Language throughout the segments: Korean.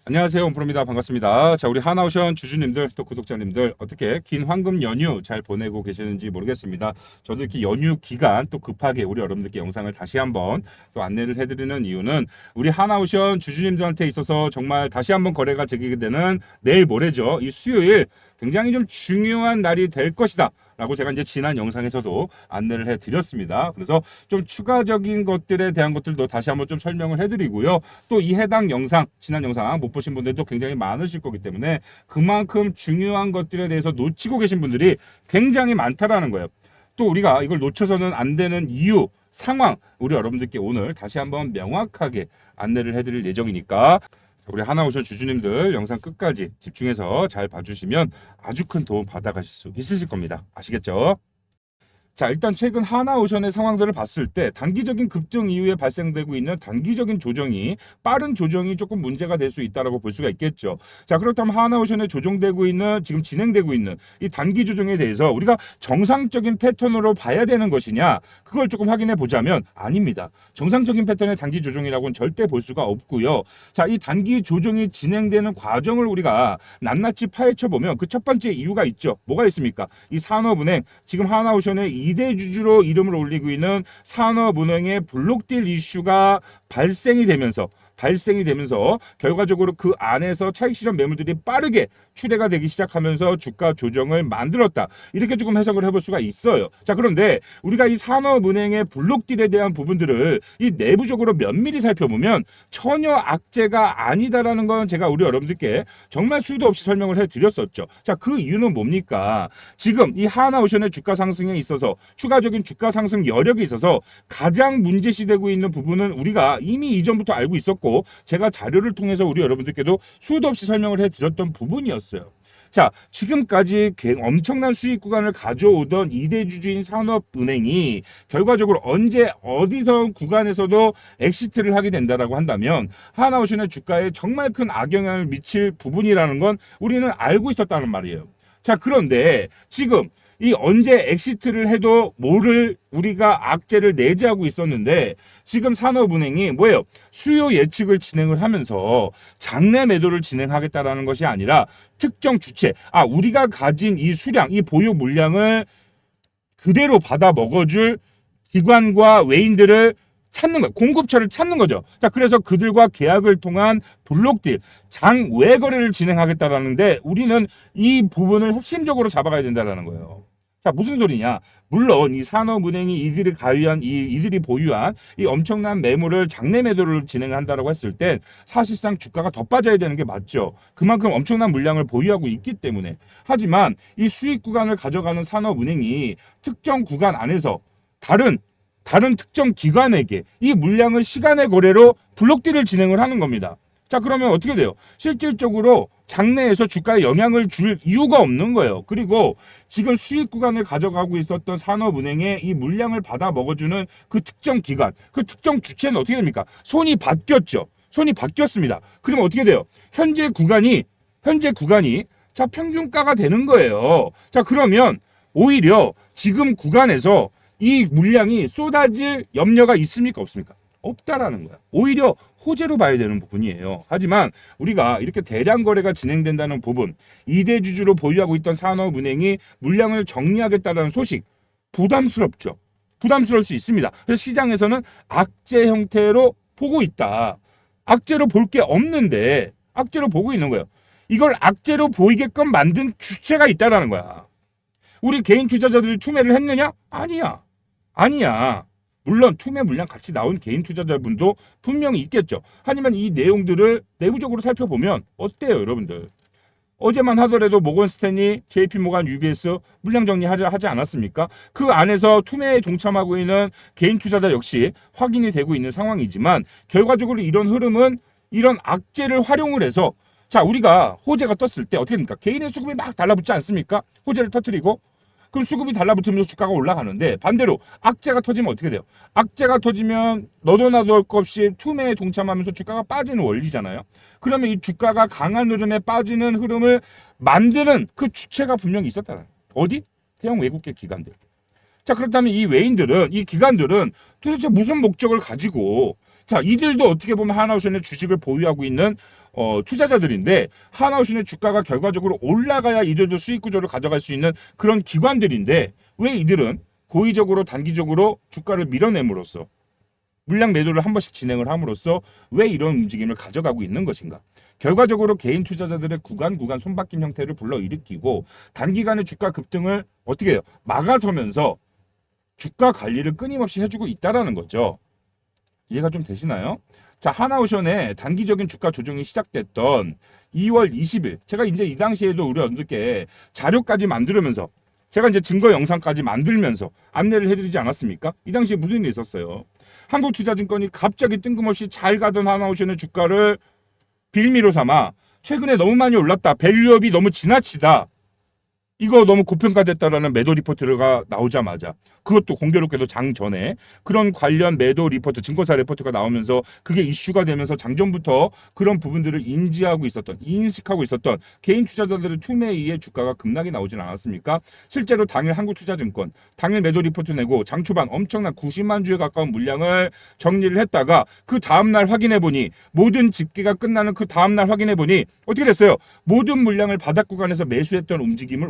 안녕하세요. 온프로입니다. 반갑습니다. 자, 우리 하나오션 주주님들 또 구독자님들 어떻게 긴 황금 연휴 잘 보내고 계시는지 모르겠습니다. 저도 이렇게 연휴 기간 또 급하게 우리 여러분들께 영상을 다시 한번 또 안내를 해드리는 이유는 우리 하나오션 주주님들한테 있어서 정말 다시 한번 거래가 제기게 되는 내일 모레죠. 이 수요일 굉장히 좀 중요한 날이 될 것이다. 라고 제가 이제 지난 영상에서도 안내를 해드렸습니다. 그래서 좀 추가적인 것들에 대한 것들도 다시 한번 좀 설명을 해드리고요. 또 이 해당 영상, 지난 영상 못 보신 분들도 굉장히 많으실 거기 때문에 그만큼 중요한 것들에 대해서 놓치고 계신 분들이 굉장히 많다라는 거예요. 또 우리가 이걸 놓쳐서는 안 되는 이유, 상황, 우리 여러분들께 오늘 다시 한번 명확하게 안내를 해드릴 예정이니까 우리 하나오션 주주님들 영상 끝까지 집중해서 잘 봐주시면 아주 큰 도움 받아가실 수 있으실 겁니다. 아시겠죠? 자, 일단 최근 하나오션의 상황들을 봤을 때 단기적인 급등 이후에 발생되고 있는 단기적인 조정이 빠른 조정이 조금 문제가 될 수 있다고 볼 수가 있겠죠. 자, 그렇다면 하나오션에 조정되고 있는 지금 진행되고 있는 이 단기 조정에 대해서 우리가 정상적인 패턴으로 봐야 되는 것이냐 그걸 조금 확인해 보자면 아닙니다. 정상적인 패턴의 단기 조정이라고는 절대 볼 수가 없고요. 자, 이 단기 조정이 진행되는 과정을 우리가 낱낱이 파헤쳐 보면 그 첫 번째 이유가 있죠. 뭐가 있습니까? 이 산업은행 지금 하나오션의 2대 주주로 이름을 올리고 있는 산업은행의 블록딜 이슈가 발생이 되면서 결과적으로 그 안에서 차익 실현 매물들이 빠르게 출회가 되기 시작하면서 주가 조정을 만들었다. 이렇게 조금 해석을 해볼 수가 있어요. 자, 그런데 우리가 이 산업은행의 블록딜에 대한 부분들을 이 내부적으로 면밀히 살펴보면 전혀 악재가 아니다라는 건 제가 우리 여러분들께 정말 수도 없이 설명을 해드렸었죠. 자, 그 이유는 뭡니까? 지금 이 하나오션의 주가 상승에 있어서 추가적인 주가 상승 여력이 있어서 가장 문제시되고 있는 부분은 우리가 이미 이전부터 알고 있었고 제가 자료를 통해서 우리 여러분들께도 수도 없이 설명을 해드렸던 부분이었어요. 자, 지금까지 엄청난 수익 구간을 가져오던 2대 주주인 산업은행이 결과적으로 언제 어디서 구간에서도 엑시트를 하게 된다라고 한다면 하나오션의 주가에 정말 큰 악영향을 미칠 부분이라는 건 우리는 알고 있었다는 말이에요. 자, 그런데 지금 이 언제 엑시트를 해도 모를 우리가 악재를 내재하고 있었는데 지금 산업은행이 뭐예요? 수요 예측을 진행을 하면서 장내 매도를 진행하겠다라는 것이 아니라 특정 주체, 우리가 가진 이 수량, 이 보유 물량을 그대로 받아 먹어줄 기관과 외인들을 찾는 거예요. 공급처를 찾는 거죠. 자, 그래서 그들과 계약을 통한 블록딜, 장외 거래를 진행하겠다라는데 우리는 이 부분을 핵심적으로 잡아가야 된다라는 거예요. 자, 무슨 소리냐? 물론 이 산업은행이 이들이 가유한 이들이 보유한 이 엄청난 매물을 장내 매도를 진행한다라고 했을 때 사실상 주가가 더 빠져야 되는 게 맞죠. 그만큼 엄청난 물량을 보유하고 있기 때문에. 하지만 이 수익 구간을 가져가는 산업은행이 특정 구간 안에서 다른 특정 기관에게 이 물량을 시간의 거래로 블록딜을 진행을 하는 겁니다. 자, 그러면 어떻게 돼요? 실질적으로 장내에서 주가에 영향을 줄 이유가 없는 거예요. 그리고 지금 수익 구간을 가져가고 있었던 산업은행의 이 물량을 받아 먹어주는 그 특정 기관, 그 특정 주체는 어떻게 됩니까? 손이 바뀌었죠. 손이 바뀌었습니다. 그러면 어떻게 돼요? 현재 구간이 자, 평균가가 되는 거예요. 자, 그러면 오히려 지금 구간에서 이 물량이 쏟아질 염려가 있습니까? 없습니까? 없다라는 거야. 오히려 호재로 봐야 되는 부분이에요. 하지만 우리가 이렇게 대량 거래가 진행된다는 부분, 2대 주주로 보유하고 있던 산업은행이 물량을 정리하겠다는 소식, 부담스럽죠. 부담스러울 수 있습니다. 그래서 시장에서는 악재 형태로 보고 있다. 악재로 볼 게 없는데 악재로 보고 있는 거예요. 이걸 악재로 보이게끔 만든 주체가 있다라는 거야. 우리 개인 투자자들이 투매를 했느냐? 아니야. 물론 투매 물량 같이 나온 개인 투자자분도 분명히 있겠죠. 하지만 이 내용들을 내부적으로 살펴보면 어때요, 여러분들? 어제만 하더라도 모건스탠리, JP모간, UBS 물량 정리하지 않았습니까? 그 안에서 투매에 동참하고 있는 개인 투자자 역시 확인이 되고 있는 상황이지만 결과적으로 이런 흐름은 이런 악재를 활용을 해서 자, 우리가 호재가 떴을 때 어떻게 됩니까? 개인의 수급이 막 달라붙지 않습니까? 호재를 터뜨리고 그럼 수급이 달라붙으면서 주가가 올라가는데 반대로 악재가 터지면 어떻게 돼요? 악재가 터지면 너도 나도 할 것 없이 투매에 동참하면서 주가가 빠지는 원리잖아요. 그러면 이 주가가 강한 흐름에 빠지는 흐름을 만드는 그 주체가 분명히 있었다는 거예요. 어디? 대형 외국계 기관들. 자, 그렇다면 이 기관들은 도대체 무슨 목적을 가지고 자, 이들도 어떻게 보면 하나오션의 주식을 보유하고 있는 투자자들인데 하나오션의 주가가 결과적으로 올라가야 이들도 수익 구조를 가져갈 수 있는 그런 기관들인데 왜 이들은 고의적으로 단기적으로 주가를 밀어냄으로써 물량 매도를 한 번씩 진행을 함으로써 왜 이런 움직임을 가져가고 있는 것인가? 결과적으로 개인 투자자들의 구간 손바뀜 형태를 불러일으키고 단기간의 주가 급등을 어떻게 해요? 막아서면서 주가 관리를 끊임없이 해주고 있다라는 거죠. 이해가 좀 되시나요? 자, 하나오션의 단기적인 주가 조정이 시작됐던 2월 20일 제가 이제 이 당시에도 우리 여러분들께 자료까지 만들면서 제가 이제 증거 영상까지 만들면서 안내를 해드리지 않았습니까? 이 당시에 무슨 일이 있었어요? 한국투자증권이 갑자기 뜬금없이 잘 가던 하나오션의 주가를 빌미로 삼아 최근에 너무 많이 올랐다. 밸류업이 너무 지나치다. 이거 너무 고평가됐다라는 매도 리포트가 나오자마자 그것도 공교롭게도 장 전에 그런 관련 매도 리포트, 증권사 리포트가 나오면서 그게 이슈가 되면서 장전부터 그런 부분들을 인식하고 있었던 개인 투자자들의 툼에 의해 주가가 급락이 나오진 않았습니까? 실제로 당일 한국투자증권 당일 매도 리포트 내고 장 초반 엄청난 90만 주에 가까운 물량을 정리를 했다가 그 다음날 확인해보니 모든 집계가 끝나는 그 다음날 확인해보니 어떻게 됐어요? 모든 물량을 바닥 구간에서 매수했던 움직임을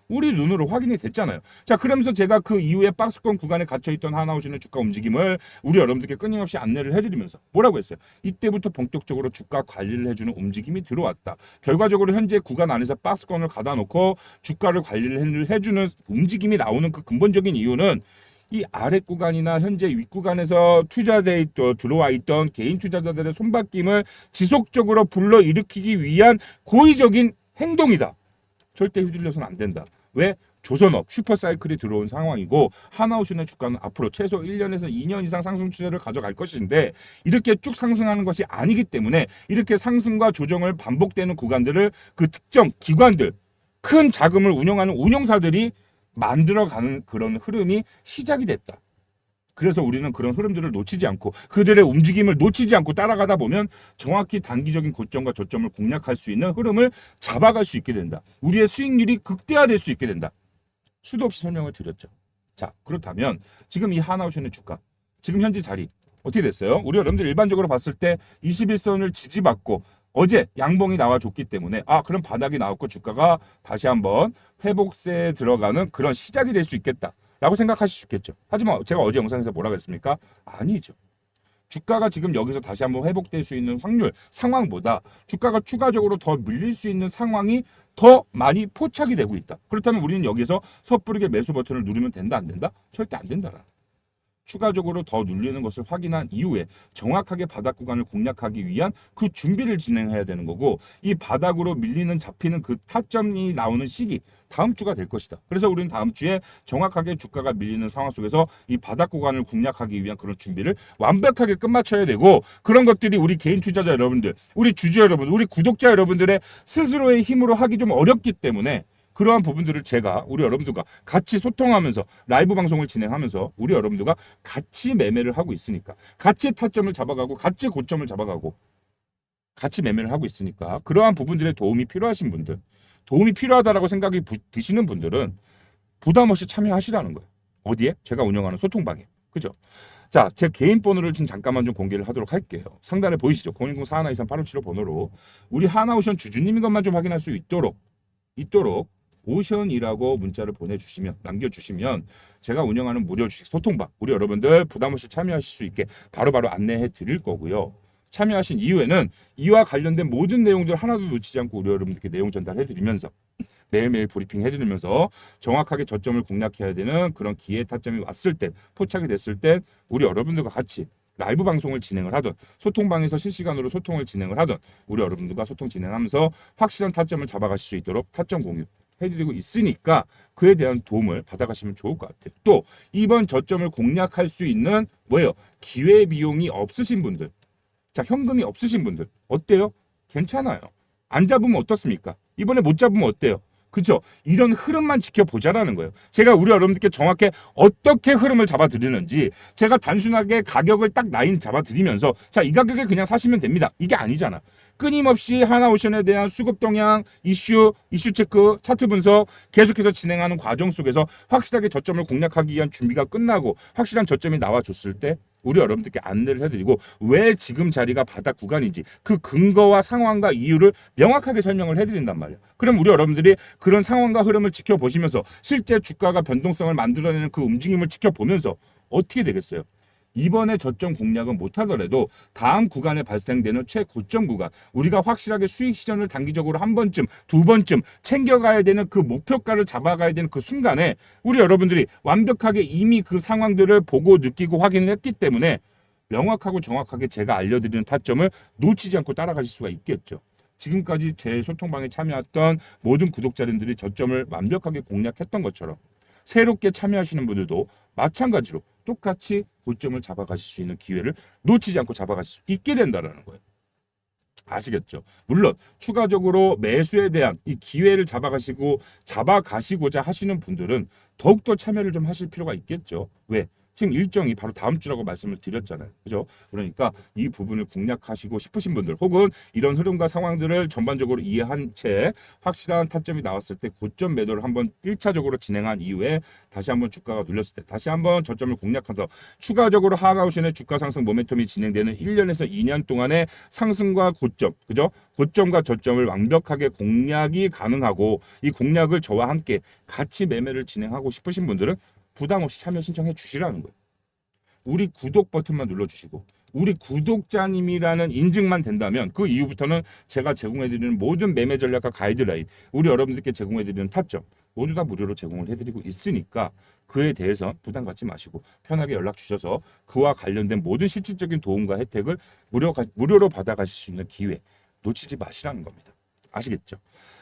우리 눈으로 확인이 됐잖아요. 자, 그러면서 제가 그 이후에 박스권 구간에 갇혀있던 하나오션의 주가 움직임을 우리 여러분들께 끊임없이 안내를 해드리면서 뭐라고 했어요? 이때부터 본격적으로 주가 관리를 해주는 움직임이 들어왔다. 결과적으로 현재 구간 안에서 박스권을 가다 놓고 주가를 관리를 해주는 움직임이 나오는 그 근본적인 이유는 이 아래 구간이나 현재 윗 구간에서 투자돼 들어와 있던 개인 투자자들의 손바뀜을 지속적으로 불러일으키기 위한 고의적인 행동이다. 절대 휘둘려서는 안 된다. 왜? 조선업, 슈퍼사이클이 들어온 상황이고 하나오션의 주가는 앞으로 최소 1년에서 2년 이상 상승 추세를 가져갈 것인데 이렇게 쭉 상승하는 것이 아니기 때문에 이렇게 상승과 조정을 반복되는 구간들을 그 특정 기관들, 큰 자금을 운영하는 운용사들이 만들어가는 그런 흐름이 시작이 됐다. 그래서 우리는 그런 흐름들을 놓치지 않고 그들의 움직임을 놓치지 않고 따라가다 보면 정확히 단기적인 고점과 저점을 공략할 수 있는 흐름을 잡아갈 수 있게 된다. 우리의 수익률이 극대화될 수 있게 된다. 수도 없이 설명을 드렸죠. 자, 그렇다면 지금 이 하나오션의 주가 지금 현재 자리 어떻게 됐어요? 우리 여러분들 일반적으로 봤을 때 21선을 지지받고 어제 양봉이 나와줬기 때문에 그럼 바닥이 나왔고 주가가 다시 한번 회복세에 들어가는 그런 시작이 될 수 있겠다 라고 생각하실 수 있겠죠. 하지만 제가 어제 영상에서 뭐라고 했습니까? 아니죠. 주가가 지금 여기서 다시 한번 회복될 수 있는 확률, 상황보다 주가가 추가적으로 더 밀릴 수 있는 상황이 더 많이 포착이 되고 있다. 그렇다면 우리는 여기서 섣부르게 매수 버튼을 누르면 된다, 안 된다? 절대 안 된다. 추가적으로 더 눌리는 것을 확인한 이후에 정확하게 바닥 구간을 공략하기 위한 그 준비를 진행해야 되는 거고 이 바닥으로 밀리는 잡히는 그 타점이 나오는 시기 다음 주가 될 것이다. 그래서 우리는 다음 주에 정확하게 주가가 밀리는 상황 속에서 이 바닥 구간을 공략하기 위한 그런 준비를 완벽하게 끝마쳐야 되고 그런 것들이 우리 개인 투자자 여러분들, 우리 주주 여러분, 우리 구독자 여러분들의 스스로의 힘으로 하기 좀 어렵기 때문에 그러한 부분들을 제가 우리 여러분들과 같이 소통하면서 라이브 방송을 진행하면서 우리 여러분들과 같이 매매를 하고 있으니까 같이 타점을 잡아가고 같이 고점을 잡아가고 같이 매매를 하고 있으니까 그러한 부분들의 도움이 필요하신 분들 도움이 필요하다라고 생각이 드시는 분들은 부담 없이 참여하시라는 거예요. 어디에? 제가 운영하는 소통방에. 그죠? 자, 제 개인 번호를 좀 잠깐만 좀 공개를 하도록 할게요. 상단에 보이시죠? 010-4123-8575 번호로 우리 하나오션 주주님인 것만 좀 확인할 수 있도록 오션이라고 문자를 보내주시면 남겨주시면 제가 운영하는 무료 주식 소통방 우리 여러분들 부담 없이 참여하실 수 있게 바로바로 안내해 드릴 거고요. 참여하신 이후에는 이와 관련된 모든 내용들 하나도 놓치지 않고 우리 여러분들께 내용 전달해 드리면서 매일매일 브리핑 해드리면서 정확하게 저점을 공략해야 되는 그런 기회 타점이 왔을 때 포착이 됐을 때 우리 여러분들과 같이 라이브 방송을 진행을 하던 소통방에서 실시간으로 소통을 진행을 하던 우리 여러분들과 소통 진행하면서 확실한 타점을 잡아가실 수 있도록 타점 공유 해드리고 있으니까 그에 대한 도움을 받아가시면 좋을 것 같아요. 또 이번 저점을 공략할 수 있는 뭐예요? 기회 비용이 없으신 분들, 자 현금이 없으신 분들 어때요? 괜찮아요. 안 잡으면 어떻습니까? 이번에 못 잡으면 어때요? 그죠? 이런 흐름만 지켜보자라는 거예요. 제가 우리 여러분들께 정확히 어떻게 흐름을 잡아드리는지 제가 단순하게 가격을 딱 라인 잡아드리면서 자, 이 가격에 그냥 사시면 됩니다. 이게 아니잖아. 끊임없이 하나오션에 대한 수급 동향, 이슈 체크, 차트 분석 계속해서 진행하는 과정 속에서 확실하게 저점을 공략하기 위한 준비가 끝나고 확실한 저점이 나와줬을 때 우리 여러분들께 안내를 해드리고 왜 지금 자리가 바닥 구간인지 그 근거와 상황과 이유를 명확하게 설명을 해드린단 말이에요. 그럼 우리 여러분들이 그런 상황과 흐름을 지켜보시면서 실제 주가가 변동성을 만들어내는 그 움직임을 지켜보면서 어떻게 되겠어요? 이번에 저점 공략은 못하더라도 다음 구간에 발생되는 최고점 구간, 우리가 확실하게 수익 실현을 단기적으로 한 번쯤, 두 번쯤 챙겨가야 되는 그 목표가를 잡아가야 되는 그 순간에 우리 여러분들이 완벽하게 이미 그 상황들을 보고 느끼고 확인을 했기 때문에 명확하고 정확하게 제가 알려드리는 타점을 놓치지 않고 따라가실 수가 있겠죠. 지금까지 제 소통방에 참여했던 모든 구독자님들이 저점을 완벽하게 공략했던 것처럼 새롭게 참여하시는 분들도 마찬가지로 똑같이 고점을 잡아가실 수 있는 기회를 놓치지 않고 잡아가실 수 있게 된다는 거예요. 아시겠죠? 물론 추가적으로 매수에 대한 이 기회를 잡아가시고자 하시는 분들은 더욱더 참여를 좀 하실 필요가 있겠죠. 왜? 지금 일정이 바로 다음 주라고 말씀을 드렸잖아요. 그죠? 그러니까 이 부분을 공략하시고 싶으신 분들 혹은 이런 흐름과 상황들을 전반적으로 이해한 채 확실한 타점이 나왔을 때 고점 매도를 한번 1차적으로 진행한 이후에 다시 한번 주가가 눌렸을 때 다시 한번 저점을 공략해서 추가적으로 하나오션의 주가 상승 모멘텀이 진행되는 1년에서 2년 동안의 상승과 고점, 그죠? 고점과 저점을 완벽하게 공략이 가능하고 이 공략을 저와 함께 같이 매매를 진행하고 싶으신 분들은 부담 없이 참여 신청해 주시라는 거예요. 우리 구독 버튼만 눌러주시고 우리 구독자님이라는 인증만 된다면 그 이후부터는 제가 제공해드리는 모든 매매 전략과 가이드라인, 우리 여러분들께 제공해드리는 타점 모두 다 무료로 제공을 해드리고 있으니까 그에 대해서 부담 갖지 마시고 편하게 연락 주셔서 그와 관련된 모든 실질적인 도움과 혜택을 무료로 받아가실 수 있는 기회 놓치지 마시라는 겁니다. 아시겠죠?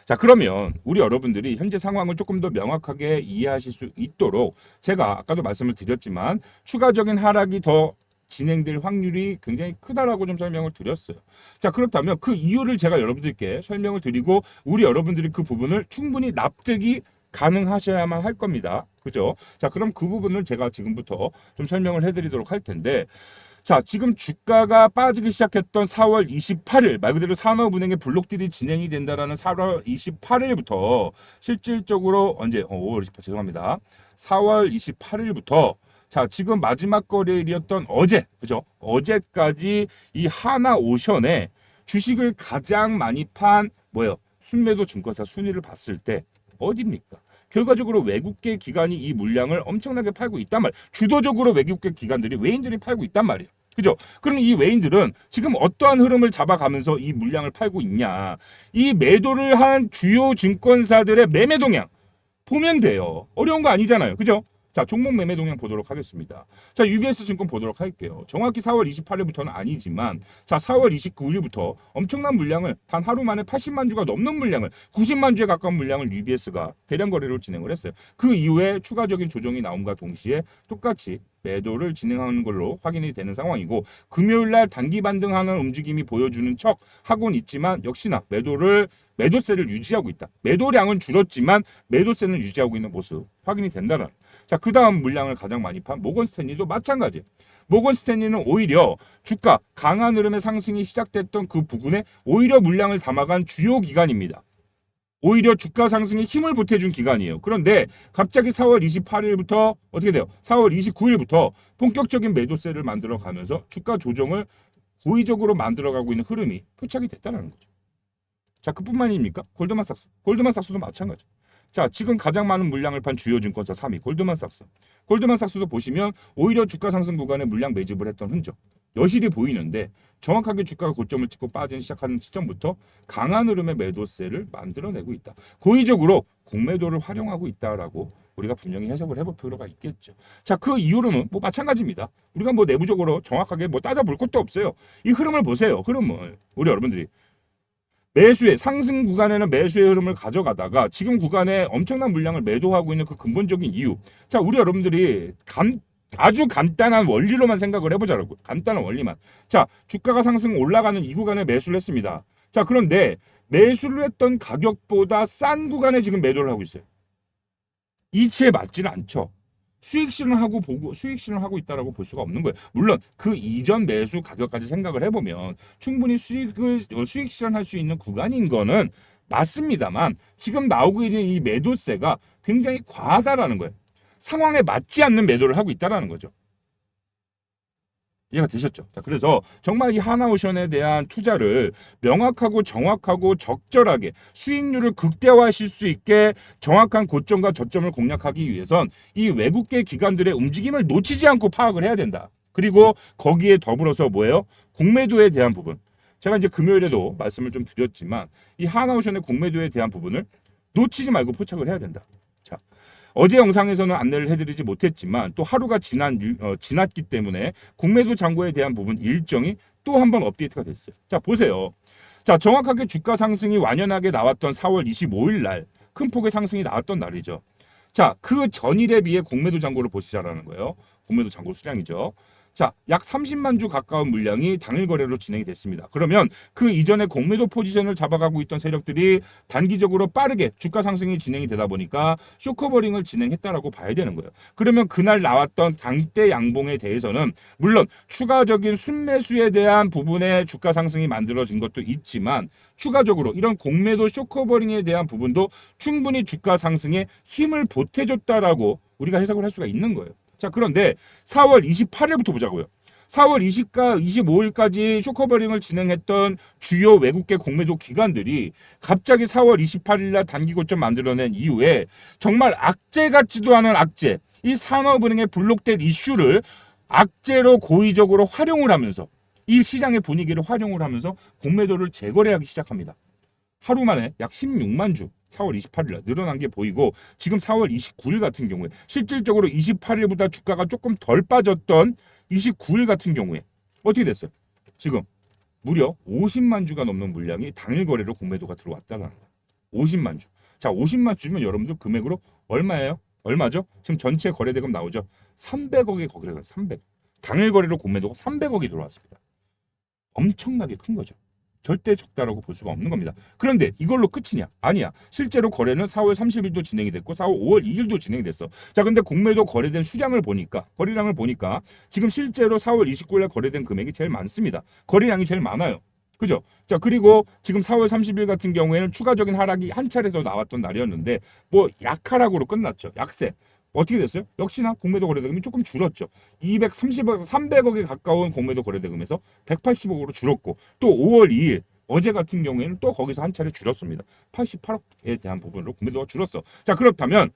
자, 그러면 우리 여러분들이 현재 상황을 조금 더 명확하게 이해하실 수 있도록 제가 아까도 말씀을 드렸지만 추가적인 하락이 더 진행될 확률이 굉장히 크다라고 좀 설명을 드렸어요. 자, 그렇다면 그 이유를 제가 여러분들께 설명을 드리고 우리 여러분들이 그 부분을 충분히 납득이 가능하셔야만 할 겁니다. 그죠? 자, 그럼 그 부분을 제가 지금부터 좀 설명을 해드리도록 할 텐데 자, 지금 주가가 빠지기 시작했던 4월 28일 말 그대로 산업은행의 블록딜이 진행이 된다라는 4월 28일부터 실질적으로 언제 5월 28일 죄송합니다. 4월 28일부터 자, 지금 마지막 거래일이었던 어제, 그죠? 어제까지 이 하나오션에 주식을 가장 많이 판 뭐예요? 순매도 증권사 순위를 봤을 때 어디입니까? 결과적으로 외국계 기관이 이 물량을 엄청나게 팔고 있단 말이에요. 주도적으로 외국계 기관들이 외인들이 팔고 있단 말이에요. 그죠? 그럼 이 외인들은 지금 어떠한 흐름을 잡아가면서 이 물량을 팔고 있냐? 이 매도를 한 주요 증권사들의 매매 동향 보면 돼요. 어려운 거 아니잖아요. 그죠? 자, 종목 매매 동향 보도록 하겠습니다. 자, UBS 증권 보도록 할게요. 정확히 4월 28일부터는 아니지만 자, 4월 29일부터 엄청난 물량을 단 하루 만에 80만 주가 넘는 물량을 90만 주에 가까운 물량을 UBS가 대량 거래로 진행을 했어요. 그 이후에 추가적인 조정이 나옴과 동시에 똑같이 매도를 진행하는 걸로 확인이 되는 상황이고 금요일 날 단기 반등하는 움직임이 보여주는 척 하고는 있지만 역시나 매도세를 유지하고 있다. 매도량은 줄었지만 매도세는 유지하고 있는 모습 확인이 된다는. 자, 그 다음 물량을 가장 많이 판 모건스탠리도 마찬가지. 모건스탠리는 오히려 주가 강한 흐름의 상승이 시작됐던 그 부근에 오히려 물량을 담아간 주요 기관입니다. 오히려 주가 상승에 힘을 보태준 기간이에요. 그런데 갑자기 4월 28일부터 어떻게 돼요? 4월 29일부터 본격적인 매도세를 만들어가면서 주가 조정을 고의적으로 만들어가고 있는 흐름이 포착이 됐다는 거죠. 자, 그뿐만입니까? 골드만삭스도 마찬가지. 자, 지금 가장 많은 물량을 판 주요 증권사 3위 골드만삭스. 골드만삭스도 보시면 오히려 주가 상승 구간에 물량 매집을 했던 흔적 여실히 보이는데 정확하게 주가가 고점을 찍고 빠지기 시작하는 시점부터 강한 흐름의 매도세를 만들어내고 있다. 고의적으로 공매도를 활용하고 있다라고 우리가 분명히 해석을 해볼 필요가 있겠죠. 자, 그 이유로는 뭐 마찬가지입니다. 우리가 뭐 내부적으로 정확하게 뭐 따져볼 것도 없어요. 이 흐름을 보세요. 흐름을 우리 여러분들이 매수의 상승 구간에는 매수의 흐름을 가져가다가 지금 구간에 엄청난 물량을 매도하고 있는 그 근본적인 이유. 자, 우리 여러분들이 아주 간단한 원리로만 생각을 해보자라고. 간단한 원리만. 자, 주가가 상승 올라가는 이 구간에 매수를 했습니다. 자, 그런데 매수를 했던 가격보다 싼 구간에 지금 매도를 하고 있어요. 이치에 맞지는 않죠. 수익 실현하고 보고 수익 실현하고 있다라고 볼 수가 없는 거예요. 물론 그 이전 매수 가격까지 생각을 해보면 충분히 수익 실현할 수 있는 구간인 거는 맞습니다만 지금 나오고 있는 이 매도세가 굉장히 과하다라는 거예요. 상황에 맞지 않는 매도를 하고 있다라는 거죠. 이해가 되셨죠? 자, 그래서 정말 이 하나오션에 대한 투자를 명확하고 정확하고 적절하게 수익률을 극대화하실 수 있게 정확한 고점과 저점을 공략하기 위해선 이 외국계 기관들의 움직임을 놓치지 않고 파악을 해야 된다. 그리고 거기에 더불어서 뭐예요? 공매도에 대한 부분. 제가 이제 금요일에도 말씀을 좀 드렸지만 이 하나오션의 공매도에 대한 부분을 놓치지 말고 포착을 해야 된다. 자, 어제 영상에서는 안내를 해드리지 못했지만 또 하루가 지났기 때문에 공매도 잔고에 대한 부분 일정이 또 한 번 업데이트가 됐어요. 자, 보세요. 자, 정확하게 주가 상승이 완연하게 나왔던 4월 25일 날 큰 폭의 상승이 나왔던 날이죠. 자, 그 전일에 비해 공매도 잔고를 보시자라는 거예요. 공매도 잔고 수량이죠. 자, 약 30만 주 가까운 물량이 당일 거래로 진행이 됐습니다. 그러면 그 이전에 공매도 포지션을 잡아가고 있던 세력들이 단기적으로 빠르게 주가 상승이 진행이 되다 보니까 쇼커버링을 진행했다라고 봐야 되는 거예요. 그러면 그날 나왔던 당대 양봉에 대해서는 물론 추가적인 순매수에 대한 부분의 주가 상승이 만들어진 것도 있지만 추가적으로 이런 공매도 쇼커버링에 대한 부분도 충분히 주가 상승에 힘을 보태줬다라고 우리가 해석을 할 수가 있는 거예요. 자, 그런데 4월 28일부터 보자고요. 4월 25일까지 쇼커버링을 진행했던 주요 외국계 공매도 기관들이 갑자기 4월 28일 날 단기 고점 만들어낸 이후에 정말 악재 같지도 않은 악재, 이 산업은행의 블록된 이슈를 악재로 고의적으로 활용을 하면서 이 시장의 분위기를 활용을 하면서 공매도를 재거래하기 시작합니다. 하루 만에 약 16만 주 4월 28일 날 늘어난 게 보이고 지금 4월 29일 같은 경우에 실질적으로 28일보다 주가가 조금 덜 빠졌던 29일 같은 경우에 어떻게 됐어요? 지금 무려 50만 주가 넘는 물량이 당일 거래로 공매도가 들어왔다는 거예요. 50만 주. 자, 50만 주면 여러분들 금액으로 얼마예요? 얼마죠? 지금 전체 거래대금 나오죠? 300억의 거래가 300. 당일 거래로 공매도가 300억이 들어왔습니다. 엄청나게 큰 거죠. 절대 적다라고 볼 수가 없는 겁니다. 그런데 이걸로 끝이냐? 아니야. 실제로 거래는 4월 30일도 진행이 됐고 4월 5월 2일도 진행이 됐어. 자, 근데 공매도 거래된 수량을 보니까 거래량을 보니까 지금 실제로 4월 29일 날 거래된 금액이 제일 많습니다. 거래량이 제일 많아요. 그죠? 자, 그리고 지금 4월 30일 같은 경우에는 추가적인 하락이 한 차례 더 나왔던 날이었는데 뭐 약하락으로 끝났죠. 약세. 어떻게 됐어요? 역시나 공매도 거래대금이 조금 줄었죠. 230억, 300억에 가까운 공매도 거래대금에서 180억으로 줄었고 또 5월 2일 어제 같은 경우에는 또 거기서 한 차례 줄었습니다. 88억에 대한 부분으로 공매도가 줄었어. 자, 그렇다면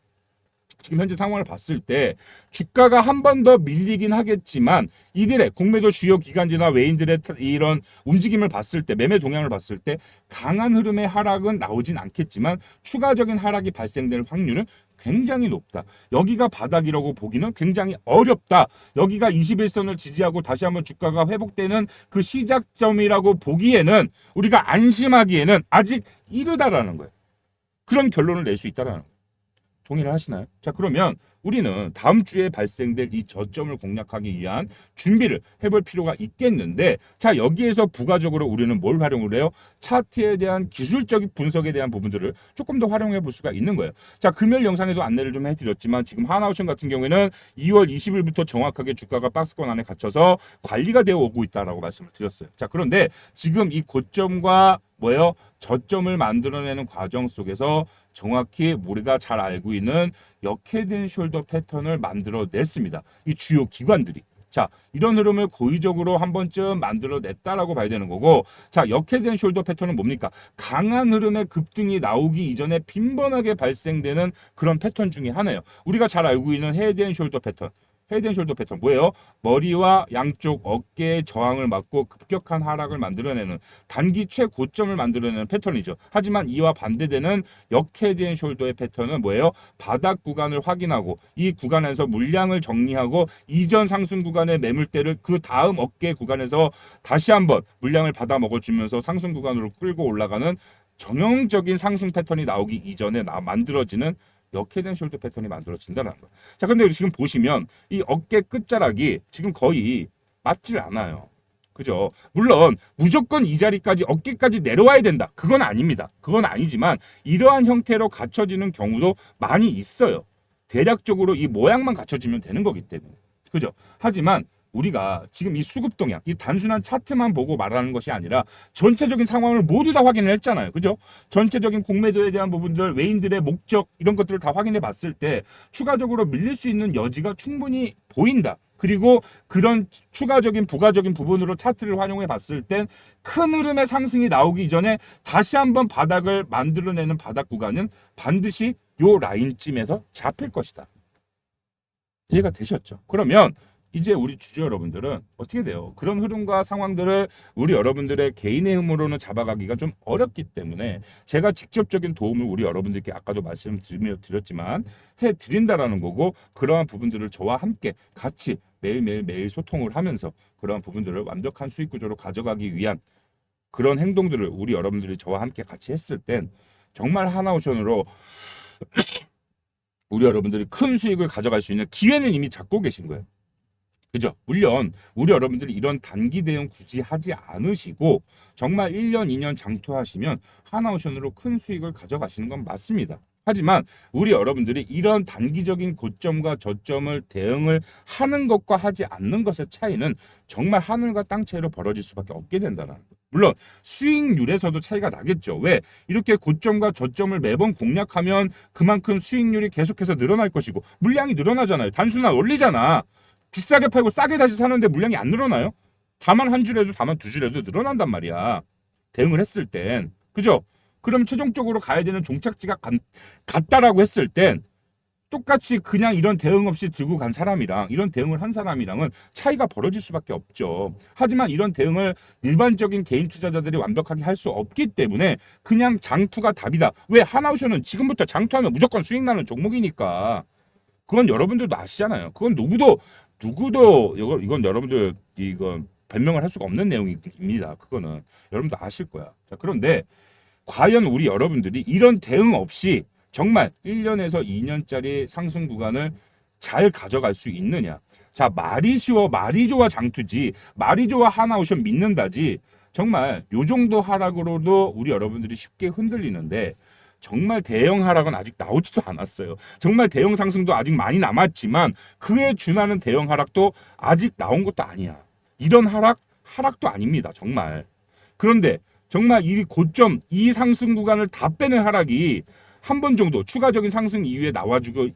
지금 현재 상황을 봤을 때 주가가 한 번 더 밀리긴 하겠지만 이들의 공매도 주요 기관지나 외인들의 이런 움직임을 봤을 때 매매 동향을 봤을 때 강한 흐름의 하락은 나오진 않겠지만 추가적인 하락이 발생될 확률은 굉장히 높다. 여기가 바닥이라고 보기는 굉장히 어렵다. 여기가 21선을 지지하고 다시 한번 주가가 회복되는 그 시작점이라고 보기에는 우리가 안심하기에는 아직 이르다라는 거예요. 그런 결론을 낼 수 있다라는 거예요. 동의를 하시나요? 자, 그러면 우리는 다음 주에 발생될 이 저점을 공략하기 위한 준비를 해볼 필요가 있겠는데 자, 여기에서 부가적으로 우리는 뭘 활용을 해요? 차트에 대한 기술적인 분석에 대한 부분들을 조금 더 활용해 볼 수가 있는 거예요. 자, 금요일 영상에도 안내를 좀 해드렸지만 지금 하나오션 같은 경우에는 2월 20일부터 정확하게 주가가 박스권 안에 갇혀서 관리가 되어 오고 있다라고 말씀을 드렸어요. 자, 그런데 지금 이 고점과 뭐예요? 저점을 만들어내는 과정 속에서 정확히 우리가 잘 알고 있는 역헤드 숄더 패턴을 만들어냈습니다. 이 주요 기관들이. 자, 이런 흐름을 고의적으로 한 번쯤 만들어냈다라고 봐야 되는 거고 자, 역헤드 숄더 패턴은 뭡니까? 강한 흐름의 급등이 나오기 이전에 빈번하게 발생되는 그런 패턴 중에 하나예요. 우리가 잘 알고 있는 헤드 앤 숄더 패턴. 헤드 앤 숄더 패턴 뭐예요? 머리와 양쪽 어깨의 저항을 막고 급격한 하락을 만들어내는 단기 최고점을 만들어내는 패턴이죠. 하지만 이와 반대되는 역헤드 앤 숄더의 패턴은 뭐예요? 바닥 구간을 확인하고 이 구간에서 물량을 정리하고 이전 상승 구간의 매물대를 그 다음 어깨 구간에서 다시 한번 물량을 받아 먹어주면서 상승 구간으로 끌고 올라가는 정형적인 상승 패턴이 나오기 이전에 만들어지는 역헤드 앤 숄더 패턴이 만들어진다는 거예요. 자, 근데 지금 보시면 이 어깨 끝자락이 지금 거의 맞질 않아요. 그죠? 물론 무조건 이 자리까지 어깨까지 내려와야 된다. 그건 아닙니다. 그건 아니지만 이러한 형태로 갖춰지는 경우도 많이 있어요. 대략적으로 이 모양만 갖춰지면 되는 거기 때문에. 그죠? 하지만 우리가 지금 이 수급 동향, 이 단순한 차트만 보고 말하는 것이 아니라 전체적인 상황을 모두 다 확인을 했잖아요. 그죠? 전체적인 공매도에 대한 부분들, 외인들의 목적 이런 것들을 다 확인해 봤을 때 추가적으로 밀릴 수 있는 여지가 충분히 보인다. 그리고 그런 추가적인 부가적인 부분으로 차트를 활용해 봤을 땐 큰 흐름의 상승이 나오기 전에 다시 한번 바닥을 만들어내는 바닥 구간은 반드시 요 라인쯤에서 잡힐 것이다. 이해가 되셨죠? 그러면 이제 우리 주주 여러분들은 어떻게 돼요? 그런 흐름과 상황들을 우리 여러분들의 개인의 힘으로는 잡아가기가 좀 어렵기 때문에 제가 직접적인 도움을 우리 여러분들께 아까도 말씀드렸지만 해드린다라는 거고, 그러한 부분들을 저와 함께 같이 매일 소통을 하면서 그러한 부분들을 완벽한 수익 구조로 가져가기 위한 그런 행동들을 우리 여러분들이 저와 함께 같이 했을 땐 정말 하나오션으로 우리 여러분들이 큰 수익을 가져갈 수 있는 기회는 이미 잡고 계신 거예요. 그죠? 물론 우리 여러분들이 이런 단기 대응 굳이 하지 않으시고 정말 1년, 2년 장투하시면 하나오션으로 큰 수익을 가져가시는 건 맞습니다. 하지만 우리 여러분들이 이런 단기적인 고점과 저점을 대응을 하는 것과 하지 않는 것의 차이는 정말 하늘과 땅 차이로 벌어질 수밖에 없게 된다는 거예요. 물론 수익률에서도 차이가 나겠죠. 왜? 이렇게 고점과 저점을 매번 공략하면 그만큼 수익률이 계속해서 늘어날 것이고 물량이 늘어나잖아요. 단순한 원리잖아. 비싸게 팔고 싸게 다시 사는데 물량이 안 늘어나요? 다만 한 주라도 다만 두 주라도 늘어난단 말이야. 대응을 했을 땐. 그죠? 그럼 최종적으로 가야 되는 종착지가 같다라고 했을 땐 똑같이 그냥 이런 대응 없이 들고 간 사람이랑 이런 대응을 한 사람이랑은 차이가 벌어질 수밖에 없죠. 하지만 이런 대응을 일반적인 개인 투자자들이 완벽하게 할 수 없기 때문에 그냥 장투가 답이다. 왜? 하나오션은 지금부터 장투하면 무조건 수익 나는 종목이니까. 그건 여러분들도 아시잖아요. 그건 누구도 이건 여러분들 이건 변명을 할 수가 없는 내용입니다. 그거는 여러분도 아실 거야. 자, 그런데 과연 우리 여러분들이 이런 대응 없이 정말 1년에서 2년짜리 상승 구간을 잘 가져갈 수 있느냐? 자, 말이 쉬워, 말이 좋아 장투지, 말이 좋아 하나오션 믿는다지. 정말 요 정도 하락으로도 우리 여러분들이 쉽게 흔들리는데 정말 대형 하락은 아직 나오지도 않았어요. 정말 대형 상승도 아직 많이 남았지만 그에 준하는 대형 하락도 아직 나온 것도 아니야. 이런 하락도 아닙니다. 정말. 그런데 정말 이 고점, 이 상승 구간을 다 빼는 하락이 한 번 정도 추가적인 상승 이후에 나와줄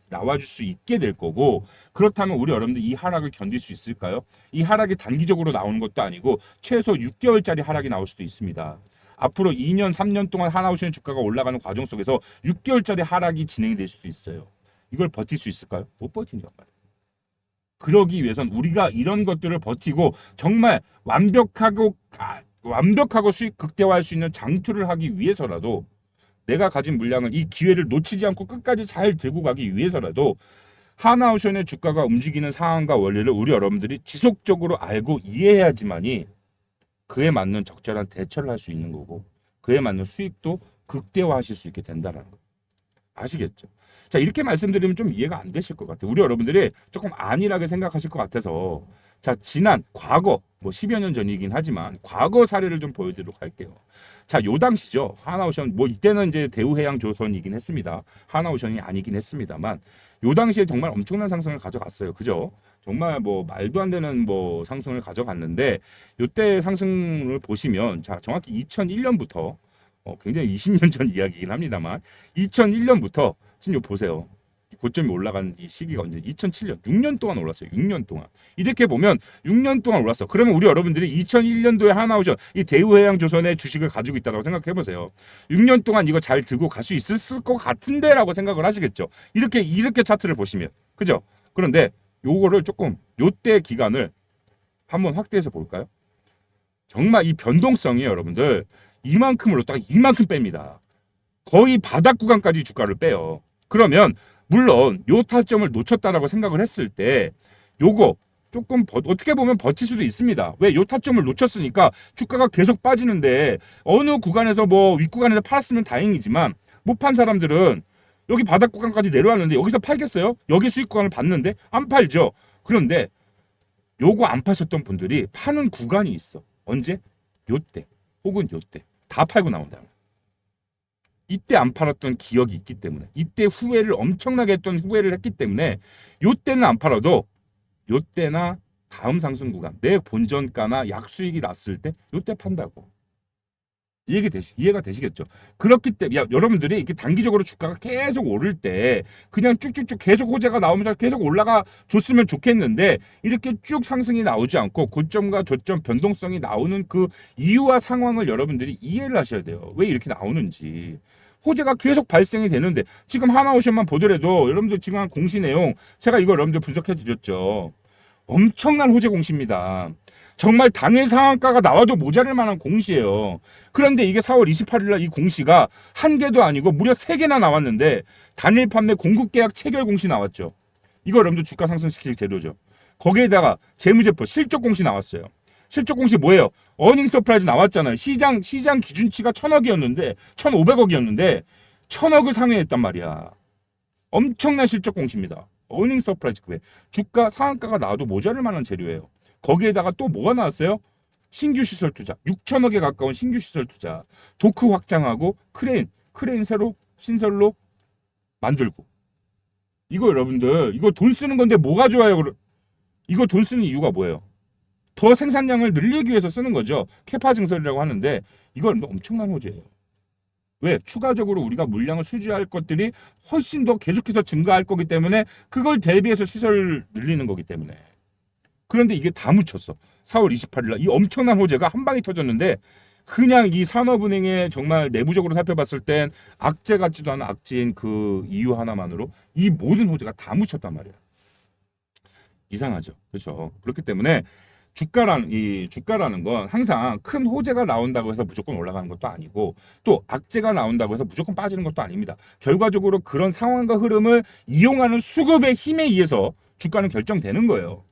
수 있게 될 거고, 그렇다면 우리 여러분들 이 하락을 견딜 수 있을까요? 이 하락이 단기적으로 나오는 것도 아니고 최소 6개월짜리 하락이 나올 수도 있습니다. 앞으로 2년, 3년 동안 하나오션 주가가 올라가는 과정 속에서 6개월짜리 하락이 진행이 될 수도 있어요. 이걸 버틸 수 있을까요? 못 버틴단 말이에요. 그러기 위해선 우리가 이런 것들을 버티고 정말 완벽하고 수익 극대화할 수 있는 장투를 하기 위해서라도 내가 가진 물량을 이 기회를 놓치지 않고 끝까지 잘 들고 가기 위해서라도 하나오션의 주가가 움직이는 상황과 원리를 우리 여러분들이 지속적으로 알고 이해해야지만이 그에 맞는 적절한 대처를 할 수 있는 거고 그에 맞는 수익도 극대화하실 수 있게 된다는 거 아시겠죠? 자, 이렇게 말씀드리면 좀 이해가 안 되실 것 같아요. 우리 여러분들이 조금 안일하게 생각하실 것 같아서 자, 과거 뭐 10여 년 전이긴 하지만 과거 사례를 좀 보여드리도록 할게요. 자, 요 당시죠. 하나오션 뭐 이때는 이제 대우해양조선이긴 했습니다. 하나오션이 아니긴 했습니다만 요 당시에 정말 엄청난 상승을 가져갔어요. 그죠? 정말 뭐 말도 안 되는 뭐 상승을 가져갔는데 요때 상승을 보시면 자, 정확히 2001년부터 굉장히 20년 전 이야기이긴 합니다만 2001년부터 지금 요 보세요. 고점이 올라간 이 시기가 언제 2007년 6년 동안 올랐어요. 6년 동안. 이렇게 보면 6년 동안 올랐어. 그러면 우리 여러분들이 2001년도에 하나오션 이 대우해양조선의 주식을 가지고 있다고 생각해 보세요. 6년 동안 이거 잘 들고 갈 수 있을 것 같은데라고 생각을 하시겠죠. 이렇게 차트를 보시면. 그죠? 그런데 요거를 조금 요때 기간을 한번 확대해서 볼까요? 정말 이 변동성이 여러분들 이만큼을 놓다가 이만큼 뺍니다. 거의 바닥 구간까지 주가를 빼요. 그러면 물론 요 타점을 놓쳤다라고 생각을 했을 때 요거 조금 어떻게 보면 버틸 수도 있습니다. 왜? 요 타점을 놓쳤으니까 주가가 계속 빠지는데 어느 구간에서 뭐 윗구간에서 팔았으면 다행이지만 못 판 사람들은 여기 바닥 구간까지 내려왔는데 여기서 팔겠어요? 여기 수익 구간을 봤는데 안 팔죠. 그런데 요거 안 파셨던 분들이 파는 구간이 있어. 언제? 요때 혹은 요때 다 팔고 나온다. 이때 안 팔았던 기억이 있기 때문에, 이때 후회를 엄청나게 했던 후회를 했기 때문에 요때는 안 팔아도 요때나 다음 상승 구간 내 본전가나 약수익이 났을 때 요때 판다고. 이해가 되시겠죠? 그렇기 때문에 여러분들이 이렇게 단기적으로 주가가 계속 오를 때 그냥 쭉쭉쭉 계속 호재가 나오면서 계속 올라가 줬으면 좋겠는데, 이렇게 쭉 상승이 나오지 않고 고점과 저점 변동성이 나오는 그 이유와 상황을 여러분들이 이해를 하셔야 돼요. 왜 이렇게 나오는지. 호재가 계속 발생이 되는데, 지금 하나오션만 보더라도 여러분들 지금 한 공시 내용 제가 이거 여러분들 분석해 드렸죠. 엄청난 호재 공시입니다. 정말 당일 상한가가 나와도 모자랄 만한 공시예요. 그런데 이게 4월 28일 날 이 공시가 한 개도 아니고 무려 3개나 나왔는데, 단일 판매 공급 계약 체결 공시 나왔죠. 이거 여러분들 주가 상승시킬 재료죠. 거기에다가 재무제표 실적 공시 나왔어요. 실적 공시 뭐예요? 어닝 서프라이즈 나왔잖아요. 시장 기준치가 1,000억이었는데 1,500억이었는데 1,000억을 상회했단 말이야. 엄청난 실적 공시입니다. 어닝 서프라이즈급의 주가 상한가가 나와도 모자랄 만한 재료예요. 거기에다가 또 뭐가 나왔어요? 신규 시설 투자, 6천억에 가까운 신규 시설 투자, 도크 확장하고 크레인 새로 신설로 만들고. 이거 여러분들, 이거 돈 쓰는 건데 뭐가 좋아요? 이거 돈 쓰는 이유가 뭐예요? 더 생산량을 늘리기 위해서 쓰는 거죠. 캐파 증설이라고 하는데 이건 엄청난 호재예요. 왜? 추가적으로 우리가 물량을 수주할 것들이 훨씬 더 계속해서 증가할 거기 때문에, 그걸 대비해서 시설을 늘리는 거기 때문에. 그런데 이게 다 묻혔어. 4월 28일 날 이 엄청난 호재가 한 방에 터졌는데, 그냥 이 산업은행의 정말 내부적으로 살펴봤을 땐 악재 같지도 않은 악재인 그 이유 하나만으로 이 모든 호재가 다 묻혔단 말이야. 이상하죠. 그렇죠. 그렇기 때문에 주가라는 건 항상 큰 호재가 나온다고 해서 무조건 올라가는 것도 아니고, 또 악재가 나온다고 해서 무조건 빠지는 것도 아닙니다. 결과적으로 그런 상황과 흐름을 이용하는 수급의 힘에 의해서 주가는 결정되는 거예요.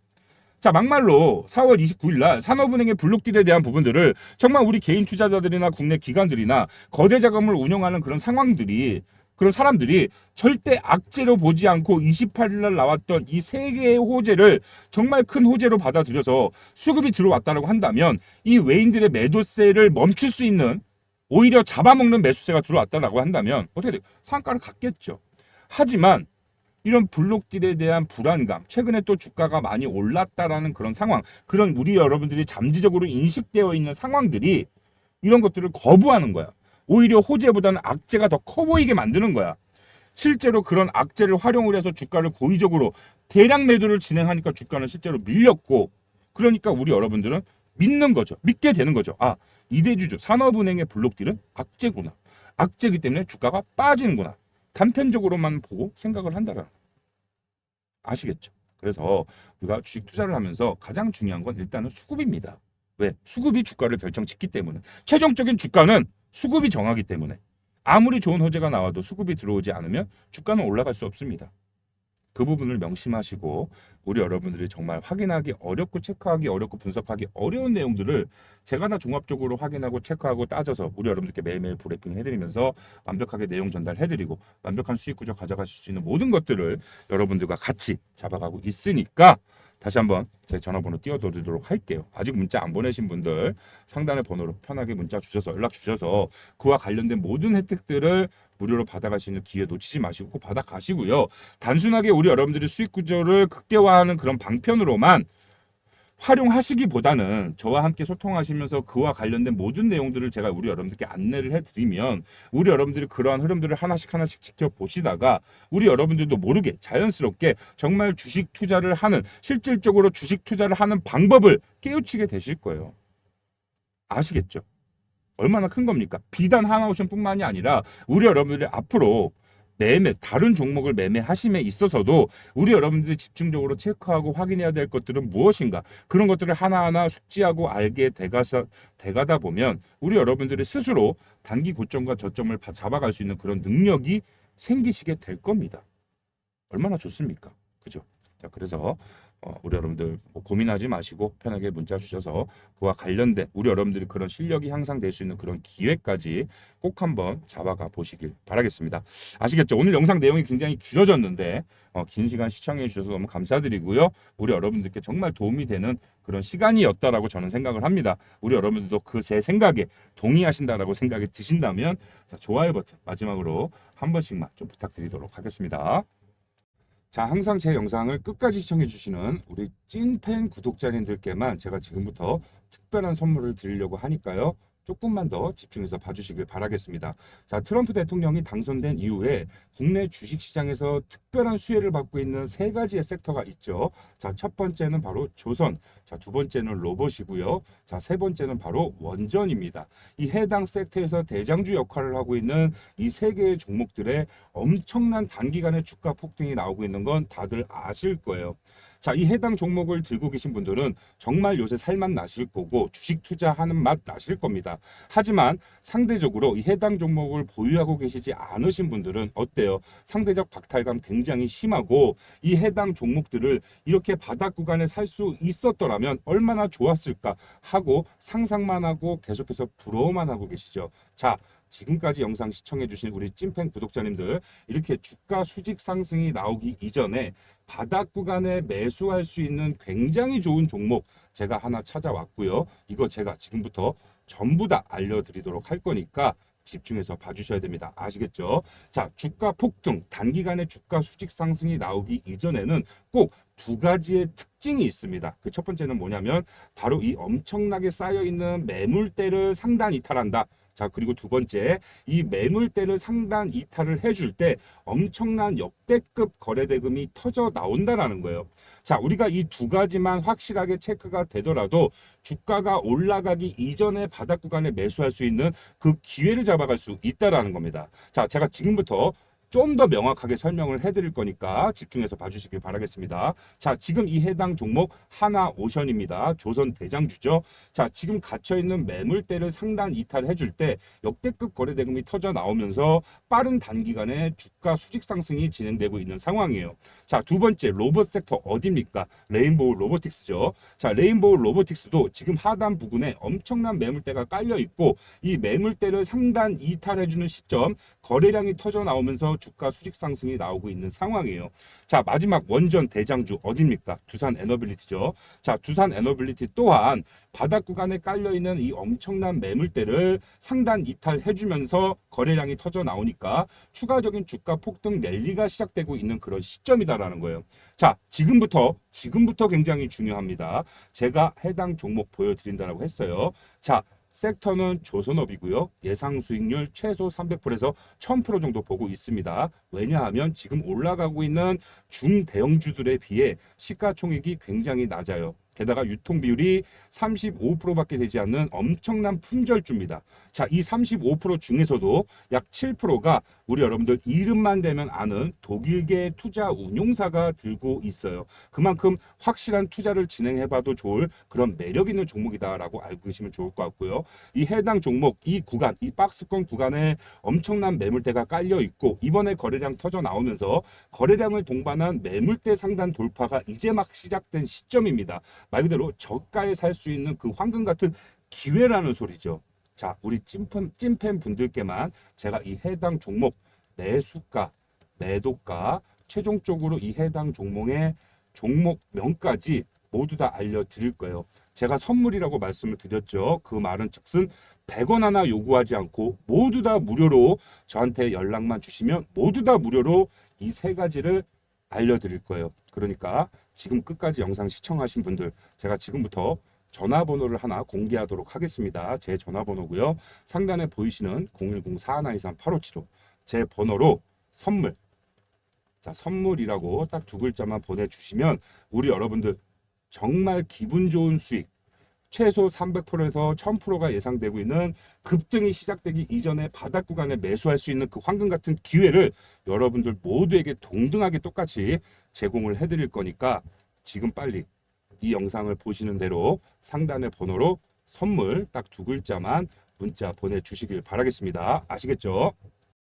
자, 막말로 4월 29일 날 산업은행의 블록딜에 대한 부분들을 정말 우리 개인 투자자들이나 국내 기관들이나 거대 자금을 운영하는 그런 사람들이 절대 악재로 보지 않고 28일 날 나왔던 이 세 개의 호재를 정말 큰 호재로 받아들여서 수급이 들어왔다고 한다면, 이 외인들의 매도세를 멈출 수 있는, 오히려 잡아먹는 매수세가 들어왔다고 한다면 어떻게 돼요? 상한가를 갖겠죠. 하지만 이런 블록딜에 대한 불안감, 최근에 또 주가가 많이 올랐다라는 그런 상황, 그런 우리 여러분들이 잠재적으로 인식되어 있는 상황들이 이런 것들을 거부하는 거야. 오히려 호재보다는 악재가 더 커 보이게 만드는 거야. 실제로 그런 악재를 활용을 해서 주가를 고의적으로 대량 매도를 진행하니까 주가는 실제로 밀렸고, 그러니까 우리 여러분들은 믿는 거죠. 믿게 되는 거죠. 아, 이대주주 산업은행의 블록딜은 악재구나. 악재이기 때문에 주가가 빠지는구나. 단편적으로만 보고 생각을 한다라는 거. 아시겠죠? 그래서 우리가 주식 투자를 하면서 가장 중요한 건 일단은 수급입니다. 왜? 수급이 주가를 결정짓기 때문에. 최종적인 주가는 수급이 정하기 때문에. 아무리 좋은 호재가 나와도 수급이 들어오지 않으면 주가는 올라갈 수 없습니다. 그 부분을 명심하시고, 우리 여러분들이 정말 확인하기 어렵고 체크하기 어렵고 분석하기 어려운 내용들을 제가 다 종합적으로 확인하고 체크하고 따져서 우리 여러분들께 매일매일 브리핑 해드리면서 완벽하게 내용 전달해드리고 완벽한 수익 구조 가져가실 수 있는 모든 것들을 여러분들과 같이 잡아가고 있으니까, 다시 한번 제 전화번호 띄워드리도록 할게요. 아직 문자 안 보내신 분들 상단의 번호로 편하게 문자 주셔서 연락 주셔서 그와 관련된 모든 혜택들을 무료로 받아갈 수 있는 기회 놓치지 마시고 꼭 받아가시고요. 단순하게 우리 여러분들이 수익 구조를 극대화하는 그런 방편으로만 활용하시기보다는 저와 함께 소통하시면서 그와 관련된 모든 내용들을 제가 우리 여러분들께 안내를 해드리면, 우리 여러분들이 그러한 흐름들을 하나씩 지켜보시다가 우리 여러분들도 모르게 자연스럽게 정말 주식 투자를 하는, 실질적으로 주식 투자를 하는 방법을 깨우치게 되실 거예요. 아시겠죠? 얼마나 큰 겁니까? 비단 하나오션뿐만이 아니라 우리 여러분들이 앞으로 다른 종목을 매매하심에 있어서도 우리 여러분들이 집중적으로 체크하고 확인해야 될 것들은 무엇인가, 그런 것들을 하나하나 숙지하고 알게 돼가다 보면 우리 여러분들이 스스로 단기 고점과 저점을 잡아갈 수 있는 그런 능력이 생기시게 될 겁니다. 얼마나 좋습니까? 그죠? 자, 그래서 우리 여러분들 뭐 고민하지 마시고 편하게 문자 주셔서 그와 관련된 우리 여러분들이 그런 실력이 향상될 수 있는 그런 기회까지 꼭 한번 잡아가 보시길 바라겠습니다. 아시겠죠? 오늘 영상 내용이 굉장히 길어졌는데 긴 시간 시청해 주셔서 너무 감사드리고요. 우리 여러분들께 정말 도움이 되는 그런 시간이었다라고 저는 생각을 합니다. 우리 여러분들도 그 제 생각에 동의하신다라고 생각이 드신다면 자, 좋아요 버튼 마지막으로 한 번씩만 좀 부탁드리도록 하겠습니다. 자, 항상 제 영상을 끝까지 시청해 주시는 우리 찐팬 구독자님들께만 제가 지금부터 특별한 선물을 드리려고 하니까요. 조금만 더 집중해서 봐주시길 바라겠습니다. 자, 트럼프 대통령이 당선된 이후에 국내 주식시장에서 특별한 수혜를 받고 있는 세 가지의 섹터가 있죠. 자, 첫 번째는 바로 조선, 자, 두 번째는 로봇이고요. 자, 세 번째는 바로 원전입니다. 이 해당 섹터에서 대장주 역할을 하고 있는 이 세 개의 종목들의 엄청난 단기간에 주가 폭등이 나오고 있는 건 다들 아실 거예요. 자, 이 해당 종목을 들고 계신 분들은 정말 요새 살맛 나실 거고 주식 투자하는 맛 나실 겁니다. 하지만 상대적으로 이 해당 종목을 보유하고 계시지 않으신 분들은 어때요? 상대적 박탈감 굉장히 심하고 이 해당 종목들을 이렇게 바닥 구간에 살 수 있었더라면 얼마나 좋았을까 하고 상상만 하고 계속해서 부러워만 하고 계시죠. 자, 지금까지 영상 시청해주신 우리 찐팬 구독자님들, 이렇게 주가 수직 상승이 나오기 이전에 바닥 구간에 매수할 수 있는 굉장히 좋은 종목 제가 하나 찾아왔고요. 이거 제가 지금부터 전부 다 알려드리도록 할 거니까 집중해서 봐주셔야 됩니다. 아시겠죠? 자, 주가 폭등, 단기간에 주가 수직 상승이 나오기 이전에는 꼭 두 가지의 특징이 있습니다. 그 첫 번째는 뭐냐면 바로 이 엄청나게 쌓여있는 매물대를 상단 이탈한다. 자, 그리고 두 번째, 이 매물대를 상단 이탈을 해줄 때 엄청난 역대급 거래대금이 터져 나온다라는 거예요. 자, 우리가 이 두 가지만 확실하게 체크가 되더라도 주가가 올라가기 이전에 바닥 구간에 매수할 수 있는 그 기회를 잡아갈 수 있다라는 겁니다. 자, 제가 지금부터 좀 더 명확하게 설명을 해드릴 거니까 집중해서 봐주시길 바라겠습니다. 자, 지금 이 해당 종목 하나오션입니다. 조선 대장주죠. 자, 지금 갇혀있는 매물대를 상단 이탈해줄 때 역대급 거래대금이 터져 나오면서 빠른 단기간에 주가 수직 상승이 진행되고 있는 상황이에요. 자, 두 번째 로봇 섹터 어디입니까? 레인보우 로보틱스죠. 자, 레인보우 로보틱스도 지금 하단 부근에 엄청난 매물대가 깔려 있고 이 매물대를 상단 이탈해주는 시점 거래량이 터져 나오면서 주가 수직 상승이 나오고 있는 상황이에요. 자, 마지막 원전 대장주 어디입니까? 두산 에너빌리티죠. 자, 두산 에너빌리티 또한 바닥 구간에 깔려 있는 이 엄청난 매물대를 상단 이탈해주면서 거래량이 터져 나오니까 추가적인 주가 폭등 랠리가 시작되고 있는 그런 시점이다라는 거예요. 자, 지금부터 굉장히 중요합니다. 제가 해당 종목 보여드린다라고 했어요. 자, 섹터는 조선업이고요. 예상 수익률 최소 300%에서 1000% 정도 보고 있습니다. 왜냐하면 지금 올라가고 있는 중대형주들에 비해 시가총액이 굉장히 낮아요. 게다가 유통 비율이 35%밖에 되지 않는 엄청난 품절주입니다. 자, 이 35% 중에서도 약 7%가 우리 여러분들 이름만 대면 아는 독일계 투자 운용사가 들고 있어요. 그만큼 확실한 투자를 진행해봐도 좋을 그런 매력 있는 종목이다라고 알고 계시면 좋을 것 같고요. 이 해당 종목, 이 구간, 이 박스권 구간에 엄청난 매물대가 깔려 있고 이번에 거래량 터져 나오면서 거래량을 동반한 매물대 상단 돌파가 이제 막 시작된 시점입니다. 말 그대로 저가에 살 수 있는 그 황금 같은 기회라는 소리죠. 자, 우리 찐팬 분들께만 제가 이 해당 종목 매수가, 매도가, 최종적으로 이 해당 종목의 종목명까지 모두 다 알려드릴 거예요. 제가 선물이라고 말씀을 드렸죠. 그 말은 즉슨 100원 하나 요구하지 않고 모두 다 무료로 저한테 연락만 주시면 모두 다 무료로 이 세 가지를 알려드릴 거예요. 그러니까 지금 끝까지 영상 시청하신 분들 제가 지금부터 전화번호를 하나 공개하도록 하겠습니다. 제 전화번호고요. 상단에 보이시는 010-4123-8575 제 번호로 선물, 자, 선물이라고 딱 두 글자만 보내주시면 우리 여러분들 정말 기분 좋은 수익 최소 300%에서 1000%가 예상되고 있는 급등이 시작되기 이전에 바닥 구간에 매수할 수 있는 그 황금 같은 기회를 여러분들 모두에게 동등하게 똑같이 제공을 해드릴 거니까 지금 빨리 이 영상을 보시는 대로 상단의 번호로 선물 딱 두 글자만 문자 보내주시길 바라겠습니다. 아시겠죠?